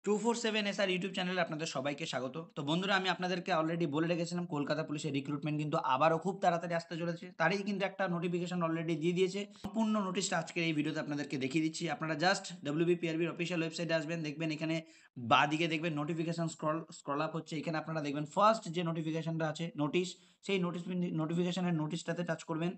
247 SR YouTube চ্যানেলে আপনাদের সবাইকে স্বাগত। তো বন্ধুরা, আমি আপনাদেরকে অলরেডি বলে রেখেছিলাম কলকাতা পুলিশের রিক্রুটমেন্ট কিন্তু আবারও খুব তাড়াতাড়ি আসতে চলেছে। তারই কিন্তু একটা নোটিফিকেশন অলরেডি দিয়ে দিয়েছে। সম্পূর্ণ নোটিশটা আজকের এই ভিডিওতে আপনাদেরকে দেখিয়ে দিচ্ছি। আপনারা জাস্ট WBPRBর অফিসিয়াল ওয়েবসাইটে আসবেন, দেখবেন এখানে বাঁদিকে দেখবেন নোটিফিকেশন স্ক্রল আপ হচ্ছে। এখানে আপনারা দেখবেন ফার্স্ট যে নোটিফিকেশনটা আছে নোটিশ, সেই নোটিফিকেশনের নোটিশটাতে টাচ করবেন।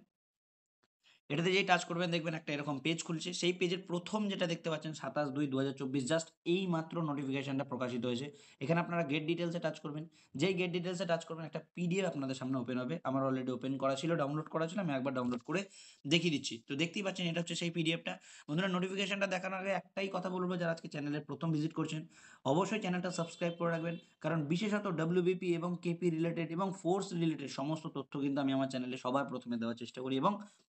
এটাতে যেই টাচ করবেন দেখবেন একটা এরকম পেজ খুলছে। সেই পেজের প্রথম যেটা দেখতে পাচ্ছেন 27/2/2024 জাস্ট এই মাত্র নোটিফিকেশনটা প্রকাশিত হয়েছে। এখানে আপনারা গেট ডিটেইলসে টাচ করবেন। যেই গেট ডিটেইলসে টাচ করবেন একটা পিডিএফ আপনাদের সামনে ওপেন হবে। আমার অলরেডি ওপেন করা ছিল, ডাউনলোড করা ছিল। আমি একবার ডাউনলোড করে দেখিয়ে দিচ্ছি। তো দেখতেই পাচ্ছেন এটা হচ্ছে সেই পিডিএফটা। বন্ধুরা, নোটিফিকেশনটা দেখার আগে একটাই কথা বলবো, যারা আজকে চ্যানেলের প্রথম ভিজিট করছেন অবশ্যই চ্যানেলটা সাবস্ক্রাইব করে রাখবেন। কারণ বিশেষত WBP এবং কেপি রিলেটেড এবং ফোর্স রিলেটেড সমস্ত তথ্য কিন্তু আমি আমার চ্যানেলে সবার প্রথমে দেওয়ার চেষ্টা করি এবং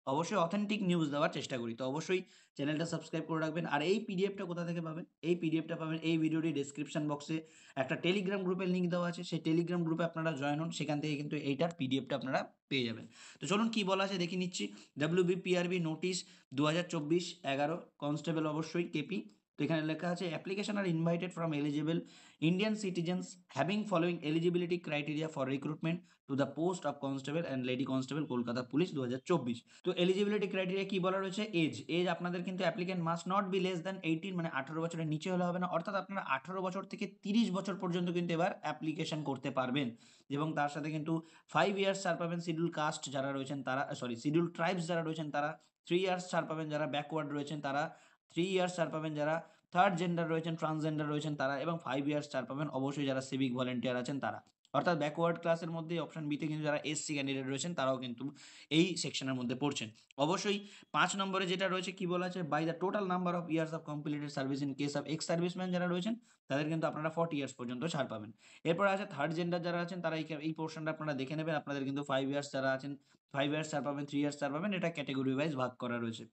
অবশ্যই অথেন্টিক নিউজ দেওয়ার চেষ্টা করি। তো অবশ্যই চ্যানেলটা সাবস্ক্রাইব করে রাখবেন। আর এই পিডিএফটা কোথা থেকে পাবেন? এই পিডিএফটা পাবেন এই ভিডিওটির ডেসক্রিপশন বক্সে একটা টেলিগ্রাম গ্রুপের লিঙ্ক দেওয়া আছে। সেই টেলিগ্রাম গ্রুপে আপনারা জয়েন হন। সেখান থেকে কিন্তু এইটার পিডিএফটা আপনারা পেয়ে যাবেন। তো চলুন কি বলা আছে দেখে নিচ্ছি। WBPRB নোটিশ 2024-11 কনস্টেবল অবশ্যই কেপি। তো এখানে লেখা আছে অ্যাপ্লিকেশন আর invited from eligible Indian citizens having following eligibility criteria for recruitment to the post of constable and lady constable Kolkata police 2024। তো এলিজিবিলিটি ক্রাইটেরিয়া কি বলা রয়েছে? এজ আপনাদের কিন্তু applicant must not be less than 18, মানে 18 বছরের নিচে হলে হবে না। অর্থাৎ আপনারা 18 বছর থেকে 30 বছর পর্যন্ত কিন্তু এবার অ্যাপ্লিকেশন করতে পারবেন। এবং তার সাথে কিন্তু 5 ইয়ার্স ছাড় পাবেন শিডিউল কাস্ট যারা রয়েছেন তারা, শিডিউল ট্রাইবস যারা রয়েছেন তারা। 3 ইয়ার্স ছাড় পাবেন যারা ব্যাকওয়ার্ড রয়েছেন তারা। 3 ইয়ার্স ছাড় পাবেন যারা থার্ড জেন্ডার রয়েছেন, ট্রান্সজেন্ডার রয়েছেন তারা। এবং 5 ইয়ার্স ছাড় পাবেন অবশ্যই যারা সিভিক ভলেন্টিয়ার আছেন তারা। অর্থাৎ ব্যাকওয়ার্ড ক্লাসের মধ্যে অপশন বিতে কিন্তু যারা এসসি ক্যান্ডিডেট রয়েছেন তারাও কিন্তু এই সেকশনের মধ্যে পড়ছেন। অবশ্যই 5 নম্বরে যেটা রয়েছে কি বলা আছে, by the total number of years of completed service in case of ex serviceman যারা রয়েছেন তাদের কিন্তু আপনারা 40 ইয়ার্স পর্যন্ত ছাড় পাবেন। এরপর আছে থার্ড জেন্ডার যারা আছেন তারা এই পোর্শনটা আপনারা দেখে নেবেন। আপনাদের কিন্তু 5 ইয়ার্স যারা আছেন 5 ইয়ার্স ছাড় পাবেন, 3 ইয়ার্স ছাড় পাবেন। এটা ক্যাটেগরি ওয়াইজ ভাগ করা রয়েছে।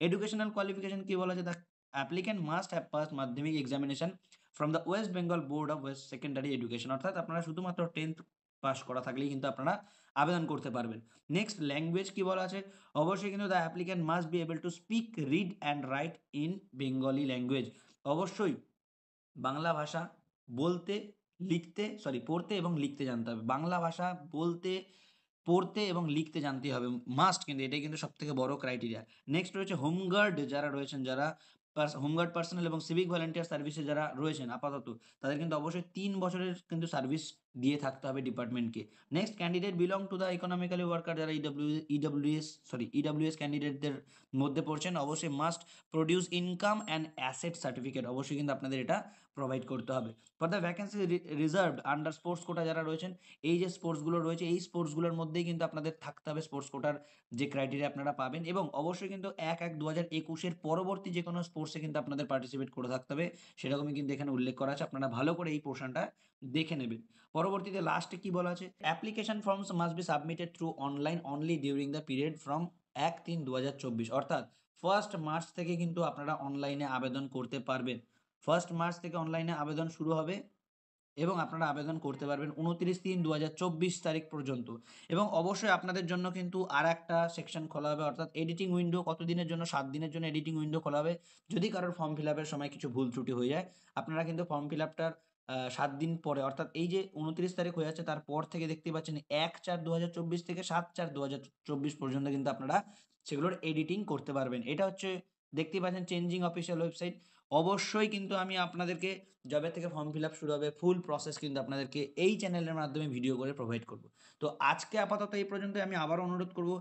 এডুকেশনাল কোয়ালিফিকেশন কি বলা আছে, the applicant must have pass Madhyamik examination from the West Bengal board of West secondary education. অর্থাৎ আপনারা শুধুমাত্র 10th পাস করা থাকলেই কিন্তু আপনারা আবেদন করতে পারবেন। নেক্সট ল্যাঙ্গুয়েজ কি বলা আছে, অবশ্যই কিন্তু the applicant must be able to speak, read and right in Bengali language. অবশ্যই বাংলা ভাষা বলতে, পড়তে এবং লিখতে জানতে হবে। বাংলা ভাষা বলতে, পড়তে এবং লিখতে জানতেই হবে। মাস্ট, কিন্তু এটাই কিন্তু সবথেকে বড় ক্রাইটেরিয়া। নেক্সট রয়েছে হোমগার্ড যারা রয়েছেন, যারা হোমগার্ড পার্সোনাল এবং সিভিক ভলেন্টিয়ার সার্ভিসে যারা রয়েছেন আপাতত, তাদের কিন্তু অবশ্যই 3 বছরের কিন্তু সার্ভিস দিয়ে থাকতে হবে ডিপার্টমেন্টকে। Next candidate belong to the economically worker যারা ইডব্লিউএস ক্যান্ডিডেটদের মধ্যে পড়ছেন অবশ্যই must produce income and asset certificate. অবশ্যই কিন্তু আপনাদের এটা প্রোভাইড করতে হবে। For the vacancy reserved under sports quota যারা রয়েছেন, এই যে স্পোর্টসগুলো রয়েছে এই স্পোর্টসগুলোর মধ্যেই কিন্তু আপনাদের থাকতে হবে স্পোর্টস কোটার যে ক্রাইটেরিয়া আপনারা পাবেন। এবং অবশ্যই কিন্তু 1/1/2021 পরবর্তী যে কোনো স্পোর্টসে কিন্তু আপনাদের পার্টিসিপেট করে থাকতে হবে, সেরকমই কিন্তু এখানে উল্লেখ করা আছে। আপনারা ভালো করে এই পোর্শনটা দেখে নেবেন। পরবর্তীতে লাস্টে কি বলা আছে, application forms must be submitted through online only during the period from 1/3/2024। অর্থাৎ 1 মার্চ থেকে কিন্তু আপনারা অনলাইনে আবেদন করতে পারবেন। 1 মার্চ থেকে অনলাইনে আবেদন শুরু হবে এবং আপনারা আবেদন করতে পারবেন 29/3/2024 তারিখ পর্যন্ত। এবং অবশ্যই আপনাদের জন্য কিন্তু আরেকটা সেকশন খোলা হবে, অর্থাৎ এডিটিং উইন্ডো কতদিনের জন্য? 7 দিনের জন্য এডিটিং উইন্ডো খোলা হবে। যদি কারোর ফর্ম ফিল আপের সময় কিছু ভুল ত্রুটি হয়ে যায়, আপনারা কিন্তু ফর্ম ফিল আপটার 7 দিন পরে, অর্থাৎ এই যে 29 তারিখ হয়ে যাচ্ছে তারপর থেকে দেখতেই পাচ্ছেন 1/4/2024 থেকে 7/4/2024 পর্যন্ত কিন্তু আপনারা সেগুলোর এডিটিং করতে পারবেন। এটা হচ্ছে দেখতেই পাচ্ছেন চেঞ্জিং অফিসিয়াল ওয়েবসাইট। অবশ্যই কিন্তু আমি আপনাদেরকে যবে থেকে ফর্ম ফিল আপ শুরু হবে ফুল প্রসেস কিন্তু আপনাদেরকে এই চ্যানেলের মাধ্যমে ভিডিও করে প্রোভাইড করব। তো আজকে আপাতত এই পর্যন্ত। আমি আবারও অনুরোধ করব,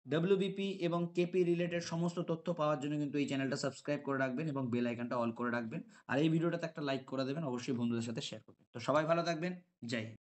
WBP এবং কেপি রিলেটেড সমস্ত তথ্য পাওয়ার জন্য কিন্তু এই চ্যানেলটা সাবস্ক্রাইব করে রাখবেন এবং বেল আইকনটা অল করে রাখবেন। আর এই ভিডিওটাতে একটা লাইক করে দেবেন, অবশ্যই বন্ধুদের সাথে শেয়ার করবেন। তো সবাই ভালো থাকবেন। জয় হিন্দ।